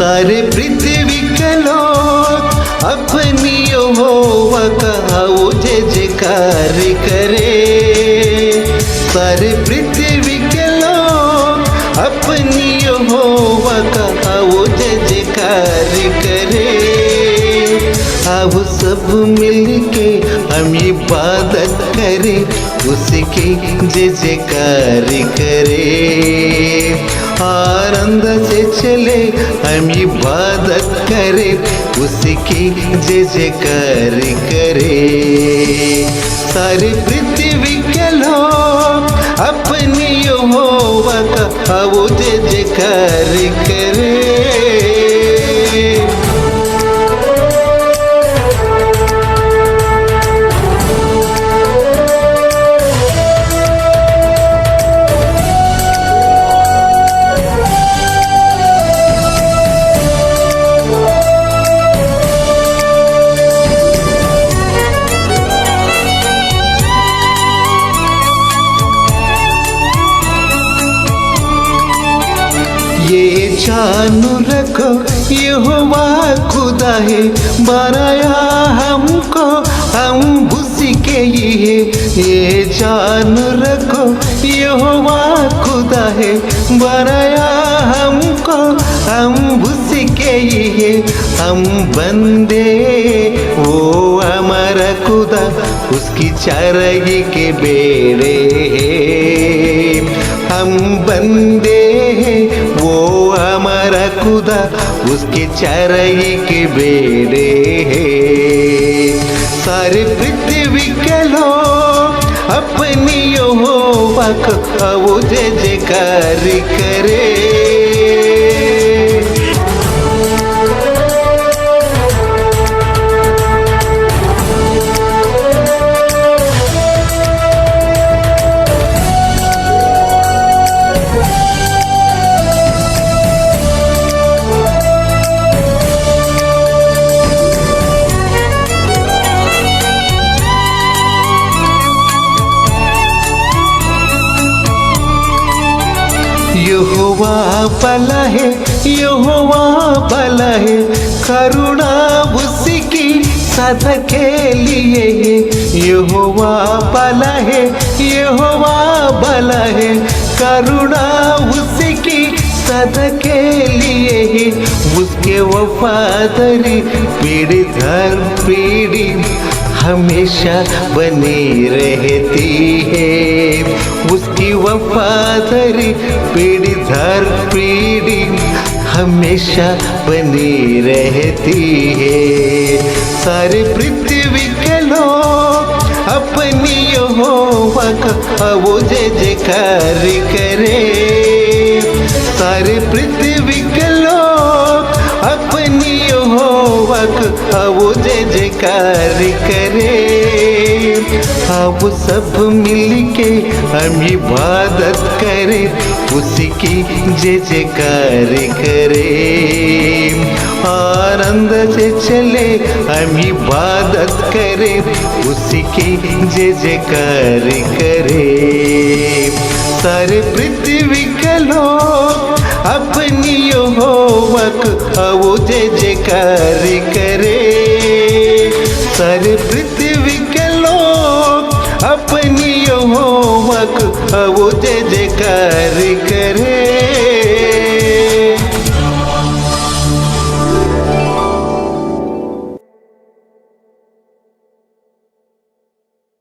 सारे पृथ्वी के लोग अपनी यहोवा का वो जय जयकार करे। सारे पृथ्वी के लोग अपनी यहोवा का वो जय जयकार करे। आओ सब मिलके हम इबादत करें, उसकी जय जयकार करे। आनंद से चले हम इबादत करें, उसकी जय जयकार करे। सारे पृथ्वी के लोग अपनी यहोवा का वो जय जयकार करे। ये जानो रखो यहोवा खुदा है, बनाया हमको हम उसी के ही है। ये जानो रखो यहोवा खुदा है, बनाया हमको हम उसी के ही है। हम बंदे वो हमारा खुदा, उसकी चराई के बेड़े हैं। हम बंदे वो हमारा खुदा, उसके चराई के बेड़े हैं। सारे पृथ्वी के लोग अपनी यहोवा का वो जय जयकार करे। यहोवा भला है, यहोवा भला है, करुणा उसी की सदा के लिए है। यहोवा भला है, यहोवा भला है, करुणा उसी की सदा के लिए है। उसके वफादारी पीढ़ी दर पीढ़ी हमेशा बनी रहती है। उसकी वफादारी पीढ़ी दर पीढ़ी हमेशा बनी रहती है। सारे पृथ्वी के लोग अपनी यहोवा का वो जय जयकार करे। सारे पृथ्वी के लोग अपनी यहोवा का वो जय जयकार करे। अब सब मिलके हम इबादत करें, उसकी जय जयकार करे। आनंद से चले हम इबादत करें, उसकी जय जयकार करे। सारे पृथ्वी के लोग अपनी यहोवा का वो जय जयकार करे। सारे पृथ्वी के लोग अपनी यहोवा का वो जय जयकार करे।